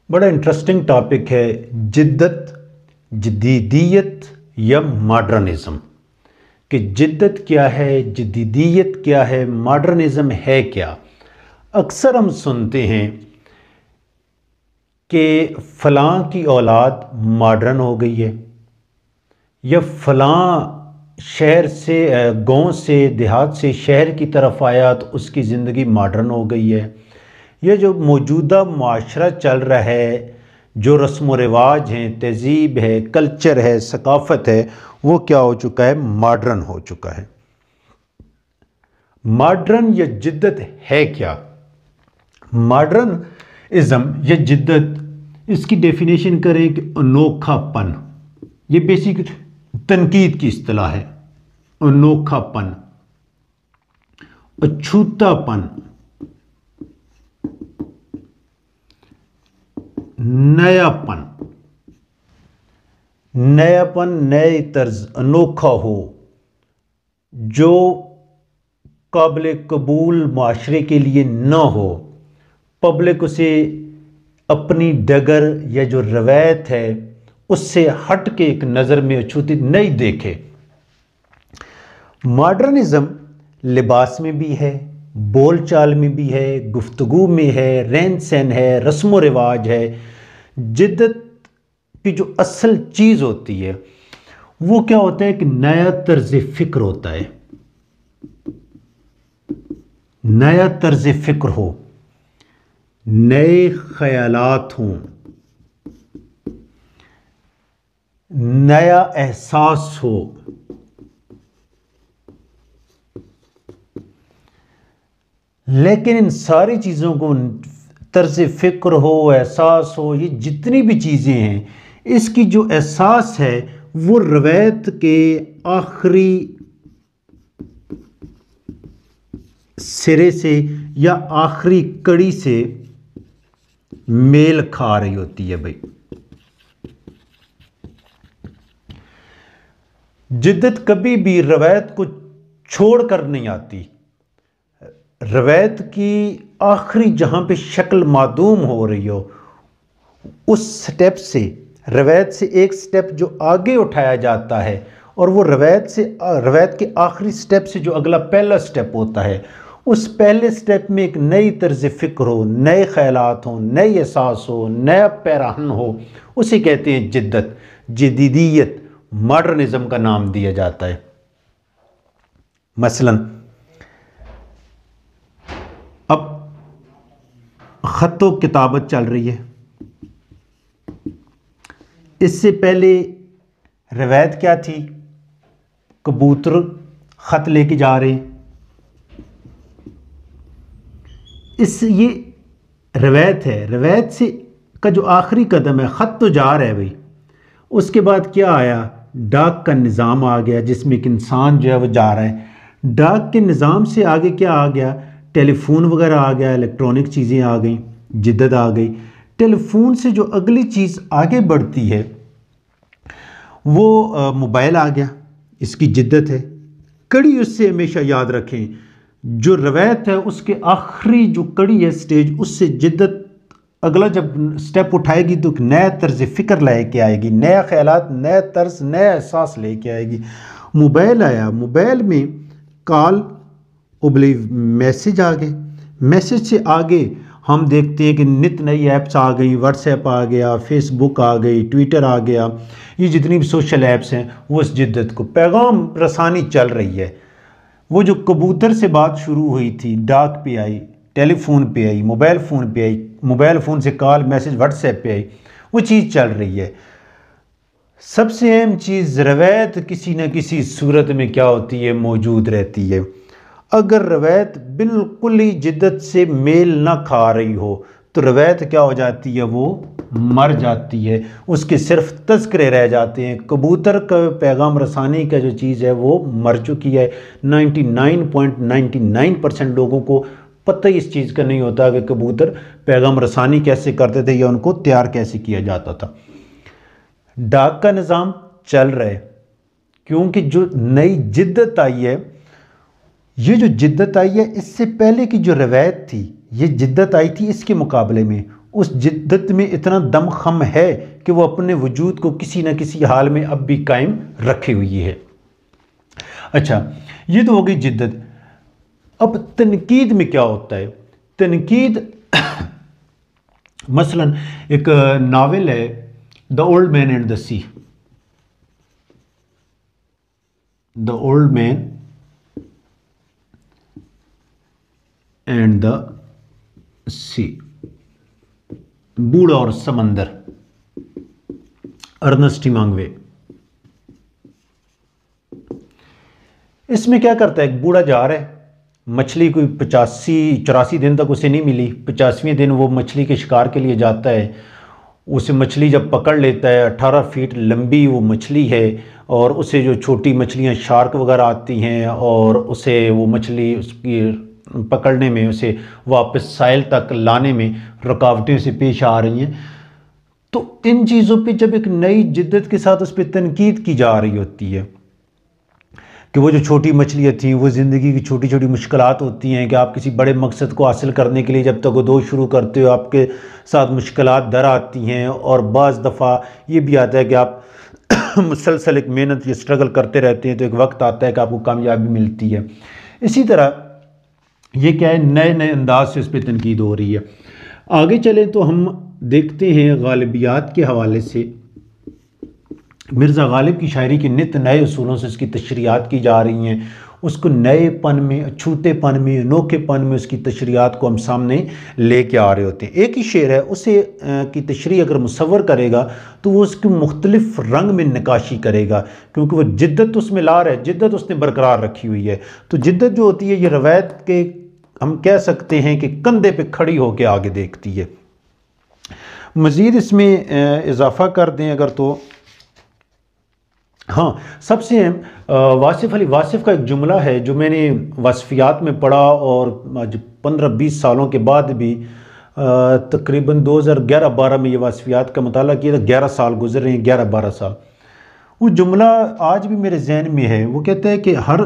بڑا interesting topic ہے جدت، جدیدیت یا ماڈرنزم، کہ جدت کیا ہے، جدیدیت کیا ہے، ماڈرنزم ہے کیا۔ اکثر ہم سنتے ہیں کہ فلاں کی اولاد ماڈرن ہو گئی ہے، یا فلاں شہر سے گاؤں سے دیہات سے شہر کی طرف آیا تو اس کی زندگی ماڈرن ہو گئی ہے۔ یہ جو موجودہ معاشرہ چل رہا ہے، جو رسم و رواج ہیں، تہذیب ہے، کلچر ہے، ثقافت ہے، وہ کیا ہو چکا ہے؟ ماڈرن ہو چکا ہے۔ ماڈرن یا جدت ہے کیا؟ ماڈرن ازم یا جدت، اس کی ڈیفینیشن کریں کہ انوکھا پن، یہ بیسک تنقید کی اصطلاح ہے۔ انوکھا پن، اچھوتا پن، نیا پن، نیا پن، نئے طرز، انوکھا ہو، جو قابل قبول معاشرے کے لیے نہ ہو، پبلک اسے اپنی ڈگر یا جو روایت ہے اس سے ہٹ کے ایک نظر میں اچھوتی نہیں دیکھے۔ ماڈرنزم لباس میں بھی ہے، بول چال میں بھی ہے، گفتگو میں ہے، رہن سہن ہے، رسم و رواج ہے۔ جدت کی جو اصل چیز ہوتی ہے وہ کیا ہوتا ہے کہ نیا طرز فکر ہوتا ہے، نیا طرز فکر ہو، نئے خیالات ہوں، نیا احساس ہو۔ لیکن ان ساری چیزوں کو، طرز فکر ہو، احساس ہو، یہ جتنی بھی چیزیں ہیں، اس کی جو احساس ہے وہ روایت کے آخری سرے سے یا آخری کڑی سے میل کھا رہی ہوتی ہے۔ بھائی جدت کبھی بھی روایت کو چھوڑ کر نہیں آتی۔ روایت کی آخری جہاں پہ شکل معدوم ہو رہی ہو، اس سٹیپ سے، روایت سے ایک سٹیپ جو آگے اٹھایا جاتا ہے، اور وہ روایت کے آخری سٹیپ سے جو اگلا پہلا سٹیپ ہوتا ہے، اس پہلے سٹیپ میں ایک نئی طرز فکر ہو، نئے خیالات ہوں، نئی احساس ہو، نیا پیراہن ہو، اسے کہتے ہیں جدت، جدیدیت، ماڈرنزم کا نام دیا جاتا ہے۔ مثلاً اب خط و کتابت چل رہی ہے، اس سے پہلے روایت کیا تھی؟ کبوتر خط لے کے جا رہے، یہ روایت ہے۔ روایت سے کا جو آخری قدم ہے، خط تو جا رہا ہے بھائی، اس کے بعد کیا آیا؟ ڈاک کا نظام آ گیا، جس میں ایک انسان جو ہے وہ جا رہا ہے۔ ڈاک کے نظام سے آگے کیا آ گیا؟ ٹیلی فون وغیرہ آ گیا، الیکٹرانک چیزیں آ گئیں، جدت آ گئی۔ ٹیلی فون سے جو اگلی چیز آگے بڑھتی ہے وہ موبائل آ گیا، اس کی جدت ہے۔ کڑی اس سے ہمیشہ یاد رکھیں، جو روایت ہے اس کے آخری جو کڑی ہے سٹیج، اس سے جدت اگلا جب سٹیپ اٹھائے گی تو ایک نیا طرز فکر لے کے آئے گی، نیا خیالات، نیا طرز، نیا احساس لے کے آئے گی۔ موبائل آیا، موبائل میں کال ابلی، میسج آ گئے، میسج سے آگے ہم دیکھتے ہیں کہ نت نئی ایپس آ گئی، واٹس ایپ آ گیا، فیس بک آ گئی، ٹویٹر آ گیا، یہ جتنی بھی سوشل ایپس ہیں وہ اس جدت کو پیغام رسانی چل رہی ہے۔ وہ جو کبوتر سے بات شروع ہوئی تھی، ڈاک پہ آئی، ٹیلی فون پہ آئی، موبائل فون پہ آئی، موبائل فون سے کال میسج واٹس ایپ پہ آئی، وہ چیز چل رہی ہے۔ سب سے اہم چیز، روایت کسی نہ کسی صورت میں کیا ہوتی ہے؟ موجود رہتی ہے۔ اگر روایت بالکل ہی جدت سے میل نہ کھا رہی ہو تو روایت کیا ہو جاتی ہے؟ وہ مر جاتی ہے، اس کے صرف تذکرے رہ جاتے ہیں۔ کبوتر کا پیغام رسانی کا جو چیز ہے وہ مر چکی ہے۔ 99.99% لوگوں کو پتہ ہی اس چیز کا نہیں ہوتا کہ کبوتر پیغام رسانی کیسے کرتے تھے یا ان کو تیار کیسے کیا جاتا تھا۔ ڈاک کا نظام چل رہا ہے، کیونکہ جو نئی جدت آئی ہے، یہ جو جدت آئی ہے، اس سے پہلے کی جو روایت تھی، یہ جدت آئی تھی اس کے مقابلے میں، اس جدت میں اتنا دم خم ہے کہ وہ اپنے وجود کو کسی نہ کسی حال میں اب بھی قائم رکھے ہوئی ہے۔ اچھا، یہ تو ہو گئی جدت۔ اب تنقید میں کیا ہوتا ہے؟ تنقید مثلا ایک ناول ہے the Old Man and the Sea, the Old Man and the Sea, بوڑھا اور سمندر، ارنسٹ ہیمنگوے۔ اس میں کیا کرتا ہے، ایک بوڑھا جا رہا ہے، مچھلی کوئی 84 دن تک اسے نہیں ملی، 50ویں دن وہ مچھلی کے شکار کے لیے جاتا ہے، اسے مچھلی جب پکڑ لیتا ہے، 18 فیٹ لمبی وہ مچھلی ہے، اور اسے جو چھوٹی مچھلیاں شارک وغیرہ آتی ہیں اور اسے وہ مچھلی اس کی پکڑنے میں، اسے واپس ساحل تک لانے میں رکاوٹیں سے پیش آ رہی ہیں۔ تو ان چیزوں پہ جب ایک نئی جدت کے ساتھ اس پہ تنقید کی جا رہی ہوتی ہے کہ وہ جو چھوٹی مچھلیاں تھیں، وہ زندگی کی چھوٹی چھوٹی مشکلات ہوتی ہیں کہ آپ کسی بڑے مقصد کو حاصل کرنے کے لیے جب تک وہ شروع کرتے ہو آپ کے ساتھ مشکلات در آتی ہیں، اور بعض دفعہ یہ بھی آتا ہے کہ آپ مسلسل ایک محنت یا اسٹرگل کرتے رہتے ہیں تو ایک وقت آتا ہے کہ آپ کو کامیابی ملتی ہے۔ اسی طرح یہ کیا ہے، نئے نئے انداز سے اس پہ تنقید ہو رہی ہے۔ آگے چلیں تو ہم دیکھتے ہیں غالبیات کے حوالے سے مرزا غالب کی شاعری کے نت نئے اصولوں سے اس کی تشریحات کی جا رہی ہیں، اس کو نئے پن میں، اچھوتے پن میں، انوکھے پن میں اس کی تشریحات کو ہم سامنے لے کے آ رہے ہوتے ہیں۔ ایک ہی شعر ہے، اسے کی تشریح اگر مصور کرے گا تو وہ اس کی مختلف رنگ میں نقاشی کرے گا، کیونکہ وہ جدت اس میں لا رہا ہے، جدت اس نے برقرار رکھی ہوئی ہے۔ تو جدت جو ہوتی ہے یہ روایت کے ہم کہہ سکتے ہیں کہ کندھے پہ کھڑی ہو کے آگے دیکھتی ہے۔ مزید اس میں اضافہ کر دیں اگر تو ہاں، سب سے اہم واصف علی واصف کا ایک جملہ ہے جو میں نے وصفیات میں پڑھا، اور 15-20 سالوں کے بعد بھی تقریباً 2011-12 میں یہ وصفیات کا مطالعہ کیا تھا، 11 سال گزر رہے ہیں، 11-12 سال۔ وہ جملہ آج بھی میرے ذہن میں ہے، وہ کہتا ہے کہ ہر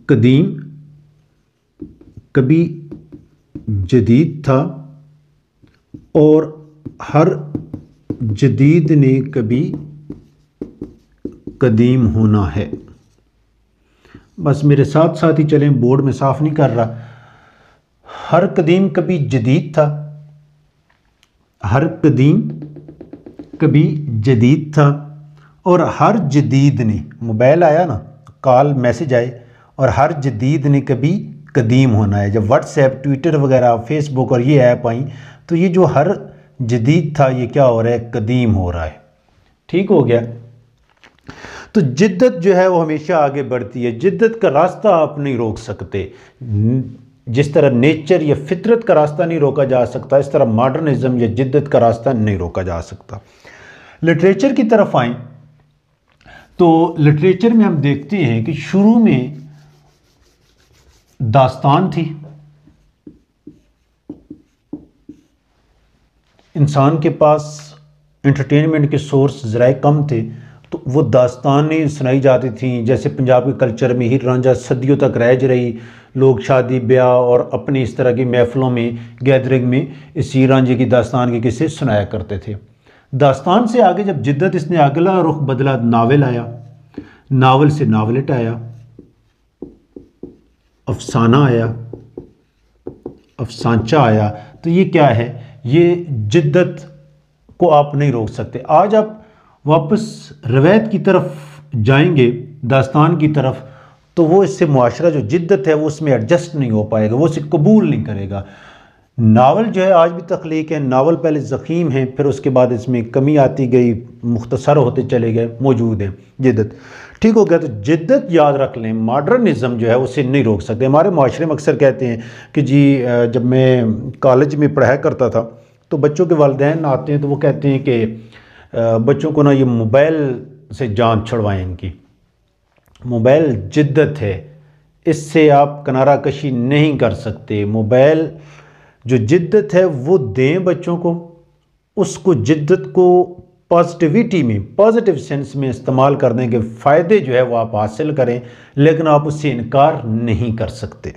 قدیم کبھی جدید تھا اور ہر جدید نے کبھی قدیم ہونا ہے۔ بس میرے ساتھ ساتھ ہی چلیں، بورڈ میں صاف نہیں کر رہا۔ ہر قدیم کبھی جدید تھا، ہر قدیم کبھی جدید تھا، اور ہر جدید نے، موبائل آیا نا، کال میسج آئے، اور ہر جدید نے کبھی قدیم ہونا ہے۔ جب واٹس ایپ، ٹویٹر وغیرہ، فیس بک اور یہ ایپ آئیں تو یہ جو ہر جدید تھا یہ کیا ہو رہا ہے، قدیم ہو رہا ہے۔ ٹھیک ہو گیا؟ تو جدت جو ہے وہ ہمیشہ آگے بڑھتی ہے، جدت کا راستہ آپ نہیں روک سکتے۔ جس طرح نیچر یا فطرت کا راستہ نہیں روکا جا سکتا، اس طرح ماڈرنزم یا جدت کا راستہ نہیں روکا جا سکتا۔ لٹریچر کی طرف آئیں تو لٹریچر میں ہم دیکھتے ہیں کہ شروع میں داستان تھی، انسان کے پاس انٹرٹینمنٹ کے سورس ذرائع کم تھے تو وہ داستانیں سنائی جاتی تھیں، جیسے پنجاب کے کلچر میں ہیر رانجھا صدیوں تک رائج رہی، لوگ شادی بیاہ اور اپنی اس طرح کی محفلوں میں، گیدرنگ میں اس ہیر رانجھے کی داستان کے قصے سنایا کرتے تھے۔ داستان سے آگے جب جدت اس نے اگلا رخ بدلا، ناول آیا، ناول سے ناولٹ آیا، افسانہ آیا، افسانچہ آیا۔ تو یہ کیا ہے؟ یہ جدت کو آپ نہیں روک سکتے۔ آج آپ واپس روایت کی طرف جائیں گے، داستان کی طرف، تو وہ اس سے معاشرہ جو جدت ہے وہ اس میں ایڈجسٹ نہیں ہو پائے گا، وہ اسے قبول نہیں کرے گا۔ ناول جو ہے آج بھی تخلیق ہے، ناول پہلے ضخیم ہیں، پھر اس کے بعد اس میں کمی آتی گئی، مختصر ہوتے چلے گئے، موجود ہیں جدت۔ ٹھیک ہو گیا؟ تو جدت یاد رکھ لیں، ماڈرنزم جو ہے اسے نہیں روک سکتے۔ ہمارے معاشرے میں اکثر کہتے ہیں کہ جی جب میں کالج میں پڑھایا کرتا تھا تو بچوں کے والدین آتے ہیں تو وہ کہتے ہیں کہ بچوں کو نا یہ موبائل سے جان چھڑوائیں، ان کی موبائل جدت ہے، اس سے آپ کنارہ کشی نہیں کر سکتے۔ موبائل جو جدت ہے وہ دیں بچوں کو، اس کو جدت کو پازیٹیویٹی میں، پازیٹیو سینس میں استعمال کرنے کے فائدے جو ہے وہ آپ حاصل کریں، لیکن آپ اس سے انکار نہیں کر سکتے۔